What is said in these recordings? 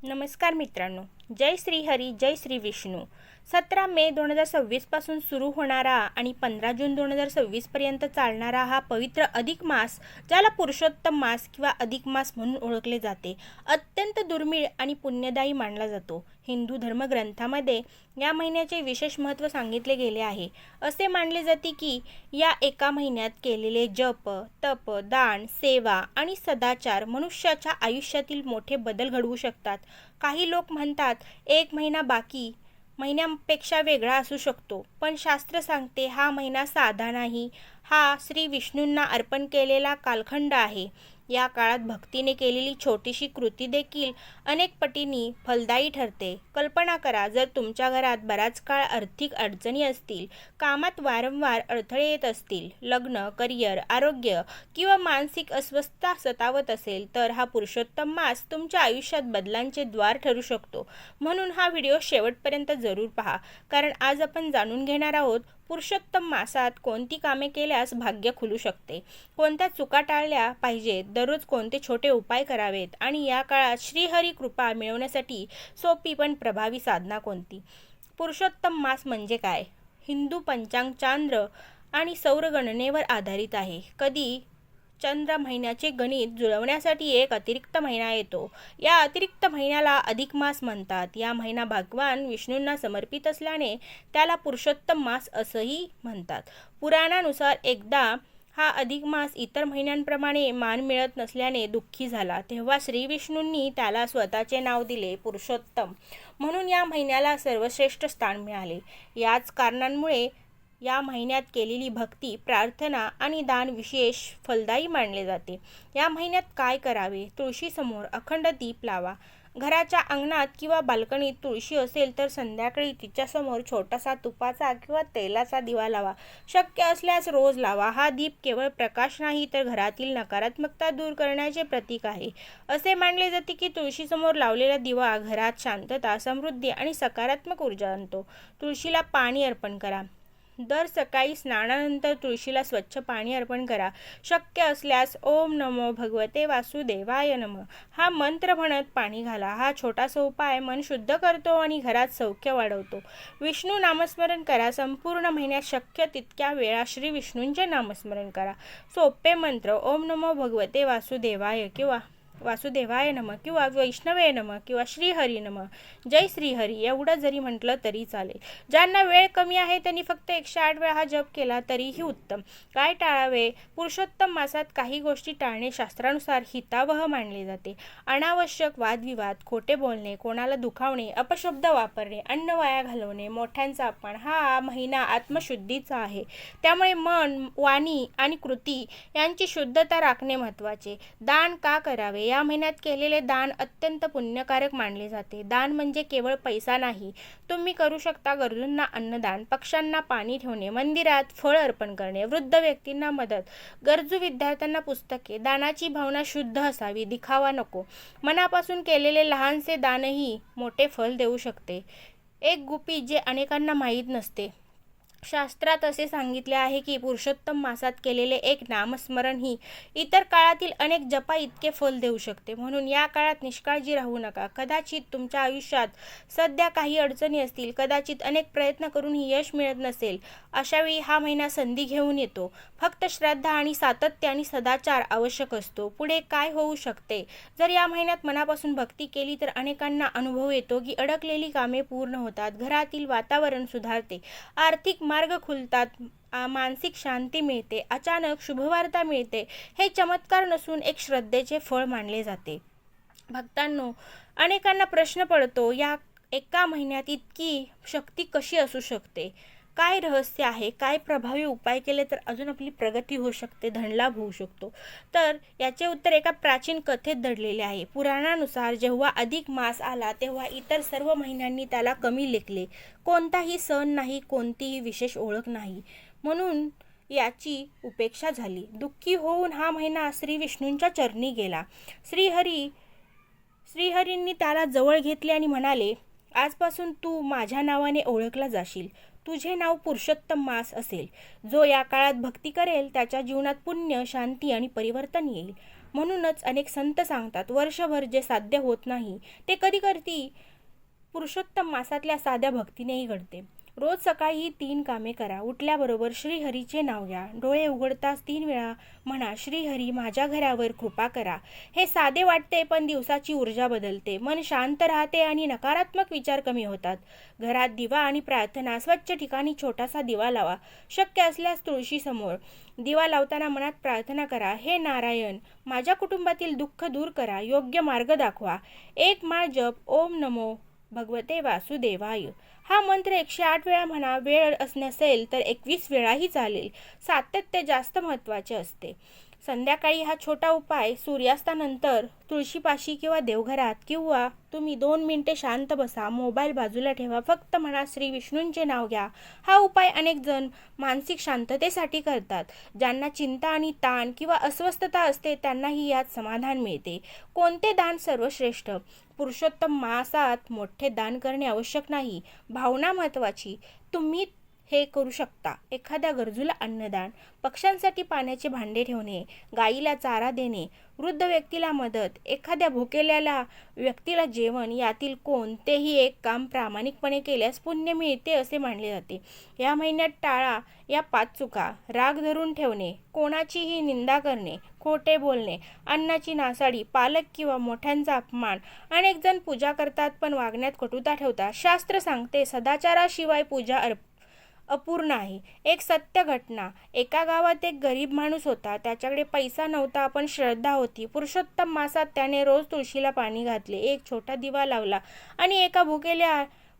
नमस्कार मित्रांनो, जय श्री हरी, जय श्री विष्णू. 17 मे 2026 पासून सुरू होणारा आणि 15 जून 2026 पर्यंत चालणारा हा पवित्र अधिक मास, ज्याला पुरुषोत्तम मास किंवा अधिक मास म्हणून ओळखले जाते, अत्यंत दुर्मिळ आणि पुण्यदायी मानला जातो. हिंदू धर्मग्रंथामध्ये या महिन्याचे विशेष महत्त्व सांगितले गेले आहे. असे मानले जाते की या एका महिन्यात केलेले जप, तप, दान, सेवा आणि सदाचार मनुष्याच्या आयुष्यातील मोठे बदल घडवू शकतात. काही लोक म्हणतात एक महिना बाकी महिन्यांपेक्षा वेगळा असू शकतो, पण शास्त्र सांगते हा महिना साधा नाही. हा श्री विष्णूंना अर्पण केलेला कालखंड आहे. या काळात भक्तीने केलेली छोटीशी कृती देखील अनेक पटींनी फलदायी ठरते. कल्पना करा, जर तुमच्या घरात बराच काळ आर्थिक अडचणी असतील, कामात वारंवार अडथळे येत असतील, लग्न, करिअर, आरोग्य किंवा मानसिक अस्वस्थता सतावत असेल, तर हा पुरुषोत्तम मास तुमच्या आयुष्यात बदलांचे द्वार ठरू शकतो. म्हणून हा व्हिडिओ शेवटपर्यंत जरूर पहा, कारण आज आपण जाणून घेणार आहोत पुरुषोत्तम मासात कोणती कामे केल्यास भाग्य खुलू शकते, कोणत्या चुका टाळल्या पाहिजेत, दररोज कोणते छोटे उपाय करावेत आणि या काळात श्रीहरी कृपा मिळवण्यासाठी सोपी पण प्रभावी साधना कोणती. पुरुषोत्तम मास म्हणजे काय? हिंदू पंचांग चांद्र आणि सौरगणनेवर आधारित आहे. कधी चंद्र महिन्याचे गणित जुळवण्यासाठी एक अतिरिक्त महिना येतो. या अतिरिक्त महिन्याला अधिक मास म्हणतात. या महिना भगवान विष्णूंना समर्पित असल्याने त्याला पुरुषोत्तम मास असंही म्हणतात. पुराणानुसार एकदा हा अधिक मास इतर महिन्यांप्रमाणे मान मिळत नसल्याने दुःखी झाला. तेव्हा श्री विष्णूंनी त्याला स्वतःचे नाव दिले, पुरुषोत्तम. म्हणून या महिन्याला सर्वश्रेष्ठ स्थान मिळाले. याच कारणांमुळे या महिन्यात केलेली भक्ती, प्रार्थना आणि दान विशेष फलदायी मानले जाते. या महिन्यात काय करावे? तुळशीसमोर अखंड दीप लावा. घराच्या अंगणात किंवा बाल्कनीत तुळशी असेल तर संध्याकाळी तिच्यासमोर छोटासा तुपाचा किंवा तेलाचा दिवा लावा. शक्य असल्यास रोज लावा. हा दीप केवळ प्रकाश नाही, तर घरातील नकारात्मकता दूर करण्याचे प्रतीक आहे. असे मानले जाते की तुळशीसमोर लावलेला दिवा घरात शांतता, समृद्धी आणि सकारात्मक ऊर्जा आणतो. तुळशीला पाणी अर्पण करा. दर सकाळी स्नानानंतर तुळशीला स्वच्छ पाणी अर्पण करा. शक्य असल्यास ओम नमो भगवते वासुदेवाय नमः हा मंत्र म्हणत पाणी घाला. हा छोटासा उपाय मन शुद्ध करतो आणि घरात सौख्य वाढवतो. विष्णू नामस्मरण करा. संपूर्ण महिन्यात शक्य तितक्या वेळा श्री विष्णूंचे नामस्मरण करा. सोपे मंत्र ओम नमो भगवते वासुदेवाय नमः किंवा वैष्णवे नमः किंवा श्रीहरी नमः, जय श्रीहरी एवढं जरी म्हटलं तरी चालेल. ज्यांना वेळ कमी आहे त्यांनी फक्त 108 वेळा हा जप केला तरीही उत्तम. काय टाळावे? पुरुषोत्तम मासात काही गोष्टी टाळणे शास्त्रानुसार हितावह मानले जाते. अनावश्यक वादविवाद, खोटे बोलणे, कोणाला दुखावणे, अपशब्द वापरणे, अन्न वाया घालवणे, मोठ्यांचा अपमान. हा महिना आत्मशुद्धीचा आहे. त्यामुळे मन, वाणी आणि कृती यांची शुद्धता राखणे महत्त्वाचे. दान का करावे? या महिन्यात केलेले दान अत्यंत पुण्यकारक मानले जाते. दान म्हणजे केवळ पैसा नाही. तुम्ही करू शकता गरजूंना अन्नदान, पक्ष्यांना पाणी ठेवणे, मंदिरात फळ अर्पण करणे, वृद्ध व्यक्तींना मदत, गरजू विद्यार्थ्यांना पुस्तके. दानाची भावना शुद्ध असावी, दिखावा नको. मनापासून केलेले लहानसे दानही मोठे फल देऊ शकते. एक गुपित जे अनेकांना माहीत नसते. शास्त्रात असे सांगितले आहे की पुरुषोत्तम मासात केलेले एक नामस्मरण ही इतर काळातील अनेक जपा इतके फल देऊ शकते. म्हणून या काळात निष्काळजी राहू नका. कदाचित तुमच्या आयुष्यात सध्या काही अडचणी असतील, कदाचित अनेक प्रयत्न करूनही यश मिळत नसेल. अशावेळी हा महिना संधी घेऊन येतो. फक्त श्रद्धा आणि सातत्य आणि सदाचार आवश्यक असतो. पुढे काय होऊ शकते? जर या महिन्यात मनापासून भक्ती केली तर अनेकांना अनुभव येतो की अडकलेली कामे पूर्ण होतात, घरातील वातावरण सुधारते, आर्थिक मार्ग खुलतात, मानसिक शांती मिळते, अचानक शुभवार्ता मिळते. हे चमत्कार नसून एक श्रद्धेचे फळ मानले जाते. भक्तांनो, अनेकांना प्रश्न पडतो, या एका महिन्यात इतकी शक्ती कशी असू शकते? काय रहस्य आहे? काय प्रभावी उपाय केले तर अजून आपली प्रगती होऊ शकते, धनलाभ होऊ शकतो? तर याचे उत्तर एका प्राचीन कथेत दडलेले आहे. पुराणानुसार जेव्हा अधिक मास आला तेव्हा इतर सर्व महिन्यांनी त्याला कमी लेखले. कोणताही सण नाही, कोणतीही विशेष ओळख नाही, म्हणून याची उपेक्षा झाली. दुःखी होऊन हा महिना श्री विष्णूंच्या चरणी गेला. श्रीहरींनी त्याला जवळ घेतले आणि म्हणाले, आजपासून तू माझ्या नावाने ओळखला जाशील. तुझे नाव पुरुषोत्तम मास असेल. जो या काळात भक्ती करेल त्याच्या जीवनात पुण्य, शांती आणि परिवर्तन येईल. म्हणूनच अनेक संत सांगतात, वर्षभर जे साध्य होत नाही ते कधी पुरुषोत्तम मासातल्या साध्या भक्तीनेही घडते. रोज सकाळी ही 3 कामे करा. उठल्याबरोबर श्रीहरीचे नाव घ्या. डोळे उघडताच 3 वेळा म्हणा, श्रीहरी माझ्या घरावर कृपा करा. हे साधे वाटते, पण दिवसाची ऊर्जा बदलते. मन शांत राहते आणि नकारात्मक विचार कमी होतात. घरात दिवा आणि प्रार्थना. स्वच्छ ठिकाणी छोटासा दिवा लावा. शक्य असल्यास तुळशीसमोर. दिवा लावताना मनात प्रार्थना करा, हे नारायण, माझ्या कुटुंबातील दुःख दूर करा, योग्य मार्ग दाखवा. 1 माळ जप, ओम नमो भगवते वासुदेवाय. हा मंत्र 108 वेळा म्हणा. वेळ नसेल तर 21 वेळाही चालेल. सातत्य जास्त महत्त्वाचे असते. संध्याकाळी हा छोटा उपाय सूर्यास्तानंतर तुळशीपाशी किंवा देवघरात, किंवा तुम्ही 2 मिनिटे शांत बसा, मोबाईल बाजूला ठेवा, फक्त म्हणा श्री विष्णूंचे नाव घ्या. हा उपाय अनेक जण मानसिक शांततेसाठी करतात. ज्यांना चिंता आणि ताण किंवा अस्वस्थता असते त्यांनाही यात समाधान मिळते. कोणते दान सर्वश्रेष्ठ? पुरुषोत्तम मासात मोठे दान करणे आवश्यक नाही, भावना महत्त्वाची. तुम्ही हे करू शकता. एखाद्या गरजूला अन्नदान, पक्ष्यांसाठी पाण्याचे भांडे ठेवणे, गाईला चारा देणे, वृद्ध व्यक्तीला मदत, एखाद्या भुकेलेल्या व्यक्तीला जेवण, यातील कोणतेही एक काम प्रामाणिकपणे केल्यास पुण्य मिळते असे मानले जाते. या महिन्यात टाळा या 5 चुका. राग धरून ठेवणे, कोणाचीही निंदा करणे, खोटे बोलणे, अन्नाची नासाडी, पालक किंवा मोठ्यांचा अपमान. अनेक जण पूजा करतात पण वागण्यात कटुता ठेवतात. शास्त्र सांगते, सदाचाराशिवाय पूजा अपूर्ण आहे. एक सत्य घटना. एका गावात एक गरीब माणूस होता. त्याच्याकडे पैसा नव्हता पण श्रद्धा होती. पुरुषोत्तम मासात त्याने रोज तुळशीला पाणी घातले, एक छोटा दिवा लावला आणि एका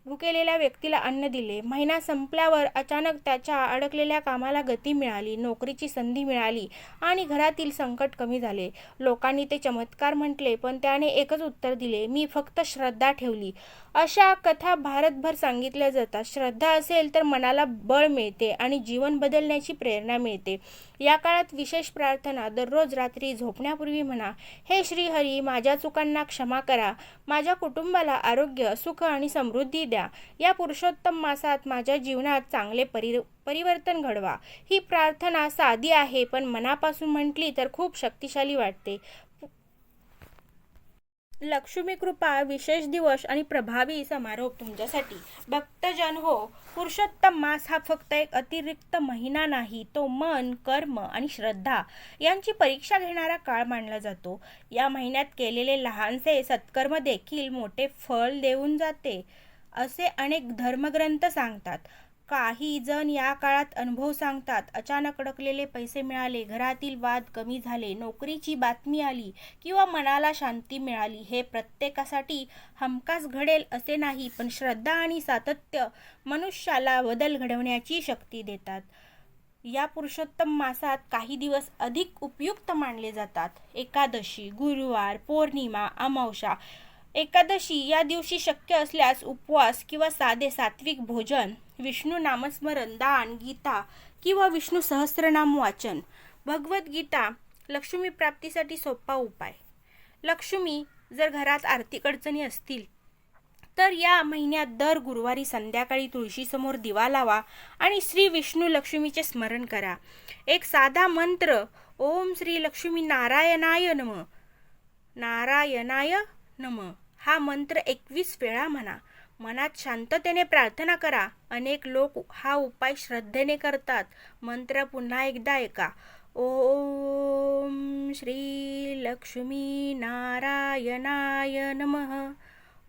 भुकेलेल्या व्यक्तीला अन्न दिले. महिना संपल्यावर अचानक त्याच्या अडकलेल्या कामाला गती मिळाली, नोकरीची संधी मिळाली आणि घरातील संकट कमी झाले. लोकांनी ते चमत्कार म्हटले, पण त्याने एकच उत्तर दिले, मी फक्त श्रद्धा ठेवली. अशा कथा भारतभर सांगितल्या जातात. श्रद्धा असेल तर मनाला बळ मिळते आणि जीवन बदलण्याची प्रेरणा मिळते. या काळात विशेष प्रार्थना दररोज रात्री झोपण्यापूर्वी म्हणा, हे श्रीहरी, माझ्या चुकांना क्षमा करा, माझ्या कुटुंबाला आरोग्य, सुख आणि समृद्धी द्या. या पुरुषोत्तम मासात माझ्या जीवनात चांगले परिवर्तन घडवा. ही प्रार्थना साधी आहे, पण मनापासून म्हटली तर खूप शक्तिशाली वाटते. लक्ष्मी कृपा विशेष दिवस आणि प्रभावी समारोप तुमच्यासाठी. भक्तजन हो, पुरुषोत्तम मास हा फक्त एक अतिरिक्त महिना नाही, तो मन, कर्म आणि श्रद्धा यांची परीक्षा घेणारा काळ मानला जातो. या महिन्यात केलेले लहानसे सत्कर्म देखील मोठे फळ देऊन जाते असे अनेक धर्मग्रंथ सांगतात. काही जण या काळात अनुभव सांगतात, अचानक अडकलेले पैसे मिळाले, घरातील वाद कमी झाले, नोकरीची बातमी आली किंवा मनाला शांती मिळाली. हे प्रत्येकासाठी हमखास घडेल असे नाही, पण श्रद्धा आणि सातत्य मनुष्याला बदल घडवण्याची शक्ती देतात. या पुरुषोत्तम मासात काही दिवस अधिक उपयुक्त मानले जातात. एकादशी, गुरुवार, पौर्णिमा, अमावस्या. एकादशी या दिवशी शक्य असल्यास उपवास किंवा साधे सात्विक भोजन, विष्णू नामस्मरण, दान, गीता किंवा विष्णू सहस्त्रनाम वाचन. भगवद्गीता. लक्ष्मी प्राप्तीसाठी सोपा उपाय. लक्ष्मी जर घरात आर्थिक अडचणी असतील तर या महिन्यात दर गुरुवारी संध्याकाळी तुळशीसमोर दिवा लावा आणि श्री विष्णू लक्ष्मीचे स्मरण करा. एक साधा मंत्र, ओम श्री लक्ष्मी नारायणाय नमः, नारायणाय नमः, हा मंत्र 21 वेळा म्हणा. मनात शांततेने प्रार्थना करा. अनेक लोक हा उपाय श्रद्धेने करतात. मंत्र पुन्हा एकदा ऐका. ओम श्री लक्ष्मी नारायणाय नमः,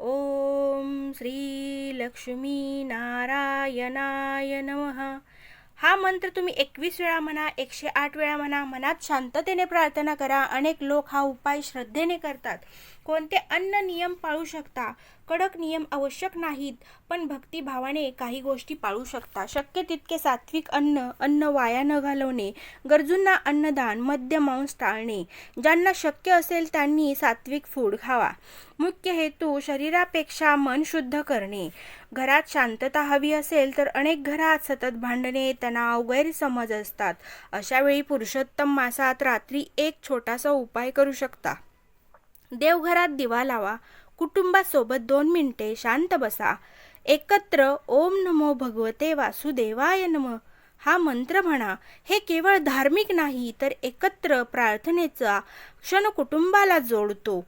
ओम श्री लक्ष्मी नारायणाय नमः. हा मंत्र तुम्ही 21 वेळा म्हणा, 108 वेळा म्हणा. मनात शांततेने प्रार्थना करा. अनेक लोक हा उपाय श्रद्धेने करतात. कोणते अन्न नियम पाळू शकता? कडक नियम आवश्यक नाहीत, पण भक्तिभावाने काही गोष्टी पाळू शकता. शक्य तितके सात्विक अन्न वाया न घालवणे, गरजूंना अन्नदान, मद्य मांस टाळणे. ज्यांना शक्य असेल त्यांनी सात्विक फूड खावा. मुख्य हेतू शरीरापेक्षा मन शुद्ध करणे. घरात शांतता हवी असेल तर अनेक घरात सतत भांडणे, तणाव, गैरसमज असतात. अशा वेळी पुरुषोत्तम मासात रात्री एक छोटासा उपाय करू शकता. देवघरात दिवा लावा. कुटुंबासोबत 2 मिनिटे शांत बसा. एकत्र ओम नमो भगवते वासुदेवाय नमः हा मंत्र म्हणा. हे केवळ धार्मिक नाही तर एकत्र प्रार्थनेचा क्षण कुटुंबाला जोडतो.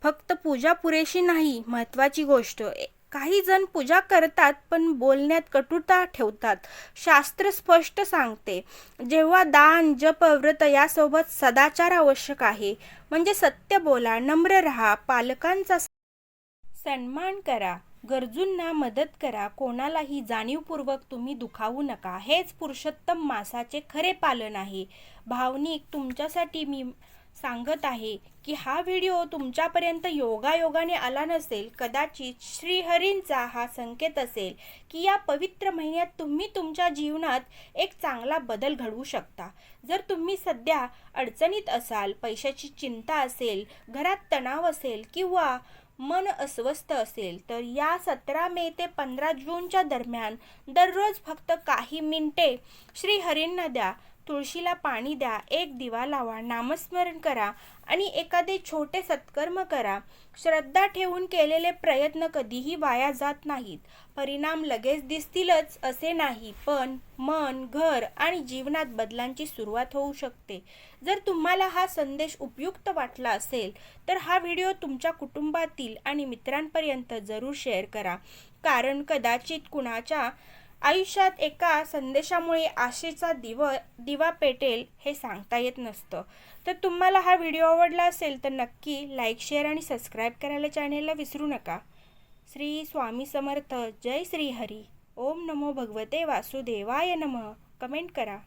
फक्त पूजा पुरेशी नाही. महत्त्वाची गोष्ट, काही जण पूजा करतात पण बोलण्यात कटुता ठेवतात. शास्त्र स्पष्ट सांगते, जेव्हा दान, जप, व्रत यासोबत सदाचार आवश्यक आहे. म्हणजे सत्य बोला, नम्र राहा, पालकांचा सन्मान करा, गरजूंना मदत करा, कोणालाही जाणीवपूर्वक तुम्ही दुखावू नका. हेच पुरुषोत्तम मासाचे खरे पालन आहे. भावनिक तुमच्यासाठी मी सांगत आहे की हा व्हिडिओ तुमच्यापर्यंत योगायोगाने आला नसेल. कदाचित श्रीहरींचा हा संकेत असेल की या पवित्र महिन्यात तुम्ही तुमच्या जीवनात एक चांगला बदल घडवू शकता. जर तुम्ही सध्या अडचणीत असाल, पैशाची चिंता असेल, घरात तणाव असेल किंवा मन अस्वस्थ असेल, तर या 17 मे ते 15 जूनच्या दरम्यान दररोज फक्त काही मिनिटे श्रीहरींना द्या. तुळशीला पाणी द्या, एक दिवा लावा, नामस्मरण करा आणि एखादे छोटे सत्कर्म करा. श्रद्धा ठेवून केलेले प्रयत्न कधीही वाया जात नाहीत. परिणाम लगेच दिसतीलच असे नाही, पण मन, घर आणि जीवनात बदलांची सुरुवात होऊ शकते. जर तुम्हाला हा संदेश उपयुक्त वाटला असेल तर हा व्हिडिओ तुमच्या कुटुंबातील आणि मित्रांपर्यंत जरूर शेअर करा. कारण कदाचित कुणाच्या आयुष्यात एका संदेशामुळे आशेचा दिवा पेटेल, हे सांगता येत नसतं. तर तुम्हाला हा व्हिडिओ आवडला असेल तर नक्की लाईक, शेअर आणि सबस्क्राईब करायला चॅनेलला विसरू नका. श्री स्वामी समर्थ. जय श्री हरी. ओम नमो भगवते वासुदेवाय नमः. कमेंट करा.